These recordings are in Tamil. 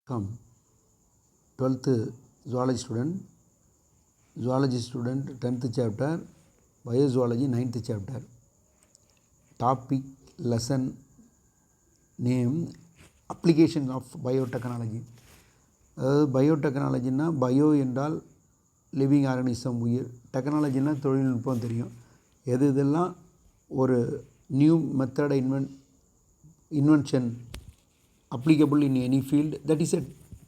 Come, 12th zoology student 10th chapter, biozoology 9th chapter. Topic, lesson name, application of biotechnology. பயோடெக்னாலஜின்னா பயோ என்றால் லிவிங் ஆர்கனிசம் உயிர், டெக்னாலஜின்னா தொழில்நுட்பம் தெரியும். எது இதெல்லாம் ஒரு new method invention applicable in any field, that is a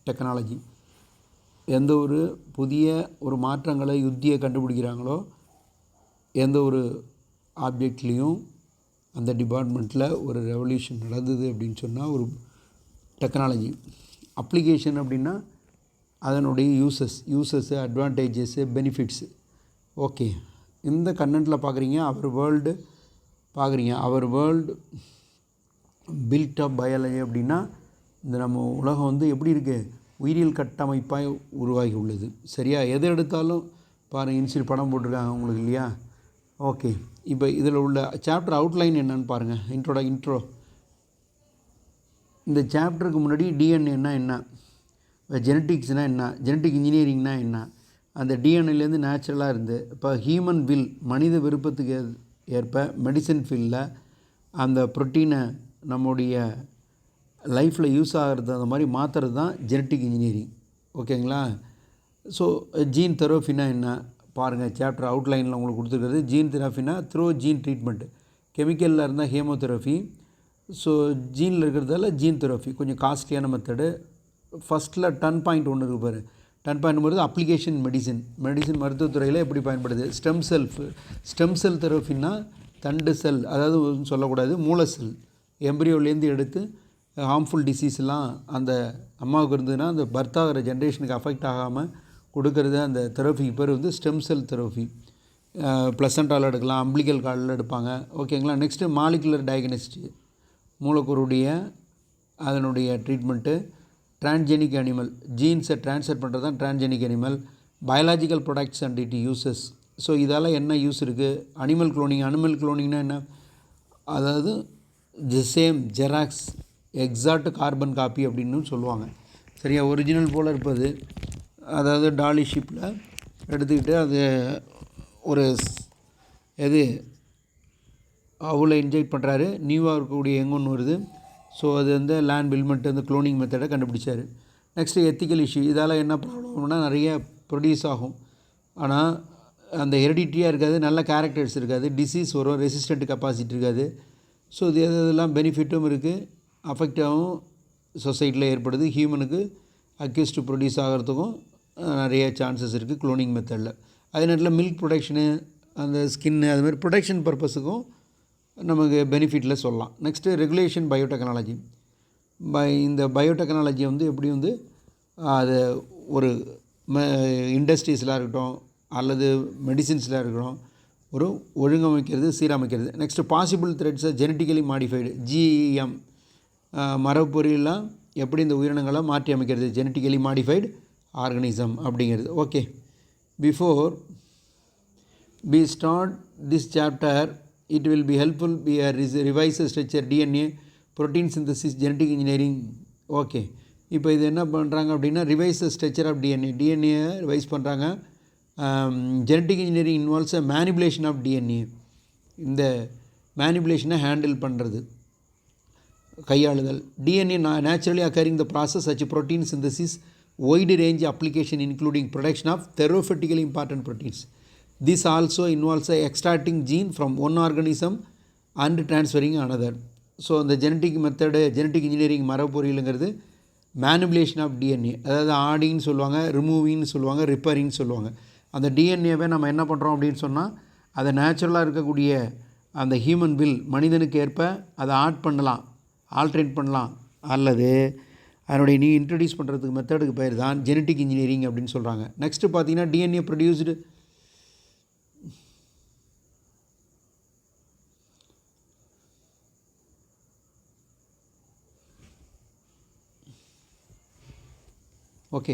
technology. எந்த ஒரு புதிய ஒரு மாற்றங்களை யுத்தியை கண்டுபிடிக்கிறாங்களோ எந்த ஒரு ஆப்ஜெக்ட்லேயும் அந்த டிபார்ட்மெண்ட்டில் ஒரு ரெவல்யூஷன் நடந்தது அப்படின்னு சொன்னால் ஒரு டெக்னாலஜி. அப்ளிகேஷன் அப்படின்னா அதனுடைய யூசஸ்ஸு அட்வான்டேஜஸ்ஸு பெனிஃபிட்ஸு. ஓகே, இந்த கண்டென்ட்டில் பார்க்குறீங்க அவர் வேர்ல்டு பில்ட் அப் பயாலஜி அப்படின்னா இந்த நம்ம உலகம் வந்து எப்படி இருக்குது, உயிரியல் கட்டமைப்பாக உருவாகி உள்ளது. சரியா? எதை எடுத்தாலும் பாருங்கள், இன்சில் படம் போட்டிருக்காங்க உங்களுக்கு இல்லையா? ஓகே, இப்போ இதில் உள்ள சாப்டர் அவுட்லைன் என்னன்னு பாருங்கள். இன்ட்ரோ. இந்த சாப்டருக்கு முன்னாடி டிஎன்ஏன்னா என்ன, ஜெனட்டிக்ஸ்னால் என்ன, ஜெனட்டிக் இன்ஜினியரிங்னால் என்ன, அந்த டிஎன்ஏலேருந்து நேச்சுரலாக இருந்து இப்போ ஹியூமன் வில் மனித விருப்பத்துக்கு ஏற்ப மெடிசன் ஃபீல்டில் அந்த ப்ரோட்டீனை நம்முடைய லைஃப்பில் யூஸ் ஆகிறது அந்த மாதிரி மாற்றுறது தான் ஜெனட்டிக் இன்ஜினியரிங். ஓகேங்களா? ஸோ ஜீன் தெரப்பினா என்ன பாருங்கள், சாப்டர் அவுட்லைனில் உங்களுக்கு கொடுத்துருக்கிறது. ஜீன் தெரப்பினா த்ரூ ஜீன் ட்ரீட்மெண்ட்டு. கெமிக்கலில் இருந்தால் ஹேமோதெரப்பி, ஸோ ஜீனில் இருக்கிறதால ஜீன் தெரப்பி கொஞ்சம் காஸ்ட்லியான மெத்தடு. ஃபஸ்ட்டில் 10 பாயிண்ட் ஒன்று இருக்கு பாரு. 10 பாயிண்ட் போது அப்ளிகேஷன் மெடிசின் மருத்துவத்துறையில் எப்படி பயன்படுது. ஸ்டெம் செல் தெரப்பின்னா தண்டு செல், அதாவது சொல்லக்கூடாது மூளை செல், எம்ப்ரியோலேருந்து எடுத்து ஹார்ம்ஃபுல் டிசீஸ்லாம் அந்த அம்மாவுக்கு இருந்ததுன்னா அந்த பர்த் ஆகிற ஜென்ரேஷனுக்கு அஃபெக்ட் ஆகாமல் கொடுக்கறது அந்த தெரப்பிக்கு பேர் வந்து ஸ்டெம் செல் தெரப்பி. ப்ளசண்டாவில் எடுக்கலாம், அம்பிளிக்கல் கார்டில் எடுப்பாங்க. ஓகேங்களா? நெக்ஸ்ட்டு மாலிகுலர் டயக்னஸ்டி, மூலக்கூறுடைய அதனுடைய ட்ரீட்மெண்ட்டு. டிரான்ஜெனிக் அனிமல், ஜீன்ஸை ட்ரான்ஸ்ஃபர் பண்ணுறது தான் transgenic animal. Biological products and it uses. So இதால் என்ன யூஸ் இருக்குது. அனிமல் குளோனிங்னா என்ன, அதாவது same Xerox exact carbon copy அப்படின்னு சொல்லுவாங்க. சரியா? ஒரிஜினல் போல் இருப்பது, அதாவது டாலி ஷிப்பில் எடுத்துக்கிட்டு அது ஒரு அவ்வளோ இன்ஜெக்ட் பண்ணுறாரு, நியூவாக இருக்கக்கூடிய எங்கொன்று வருது. ஸோ அது வந்து லேண்ட் பில்மெண்ட் வந்து குளோனிங் மெத்தடை கண்டுபிடிச்சார். நெக்ஸ்ட்டு எத்திக்கல் இஷ்யூ, இதால் என்ன ப்ராப்ளம்னா நிறைய ப்ரொடியூஸ் ஆகும், ஆனால் அந்த ஹெரிடிட்டியாக இருக்காது, நல்ல கேரக்டர்ஸ் இருக்காது, டிசீஸ் வரும், ரெசிஸ்டன்ட் கெப்பாசிட்டி இருக்காது. ஸோ இது இதெல்லாம் பெனிஃபிட்டும் இருக்குது, அஃபெக்டாகவும் சொசைட்டியில் ஏற்படுது. ஹியூமனுக்கு அக்யூஸ்டு ப்ரொடியூஸ் ஆகிறதுக்கும் நிறைய சான்சஸ் இருக்குது குளோனிங் மெத்தடில். அதே நேரத்தில் மில்க் ப்ரொடக்ஷனு, அந்த ஸ்கின்னு, அதுமாதிரி ப்ரொடக்ஷன் பர்பஸுக்கும் நமக்கு பெனிஃபிட்டில் சொல்லலாம். Next regulation biotechnology. இந்த பயோடெக்னாலஜி வந்து எப்படி வந்து அது ஒரு இண்டஸ்ட்ரீஸில் இருக்கட்டும் அல்லது மெடிசின்ஸில் இருக்கட்டும் ஒரு ஒழுங்கமைக்கிறது, சீரமைக்கிறது. நெக்ஸ்ட்டு பாசிபிள் த்ரெட்ஸை ஜெனட்டிக்கலி மாடிஃபைடு, ஜிஇஎம் மரபொறியெல்லாம் எப்படி இந்த உயிரினங்களை மாற்றி அமைக்கிறது, ஜெனட்டிக்கலி மாடிஃபைடு ஆர்கனிசம் அப்படிங்கிறது. Okay, before we start this chapter, it will be helpful we revise the structure DNA, protein synthesis, genetic engineering. Okay, இப்போ இது என்ன பண்ணுறாங்க அப்படின்னா revise the structure of DNA revise பண்ணுறாங்க. Genetic engineering involves a manipulation of DNA. இந்த மேனிபுலேஷனை ஹேண்டில் பண்ணுறது, கையாளுதல். DNA naturally occurring the process such protein synthesis wide range application including production of therapeutically important proteins. This also involves extracting gene from one organism and transferring another. So இந்த ஜெனட்டிக் மெத்தடு, ஜெனட்டிக் இன்ஜினியரிங் மரபொறியிலுங்கிறது மேனிபுலேஷன் ஆஃப் டிஎன்ஏ, அதாவது ஆடின்னு சொல்லுவாங்க, ரிமூவிங்னு சொல்லுவாங்க, ரிப்பேரிங்னு சொல்லுவாங்க. அந்த டிஎன்ஏவை நம்ம என்ன பண்ணுறோம் அப்படின்னு சொன்னால் அதை நேச்சுரலாக இருக்கக்கூடிய அந்த ஹியூமன் வில் மனிதனுக்கு ஏற்ப அதை ஆல்ட்ரேட் பண்ணலாம் அல்லது அதனுடைய நீ இன்ட்ரடியூஸ் பண்ணுறதுக்கு மெத்தடுக்கு பேர் தான் ஜெனட்டிக் இன்ஜினியரிங் அப்படின்னு சொல்கிறாங்க. நெக்ஸ்ட்டு பார்த்தீங்கன்னா டிஎன்ஏ ப்ரொடியூஸ்டு ஓகே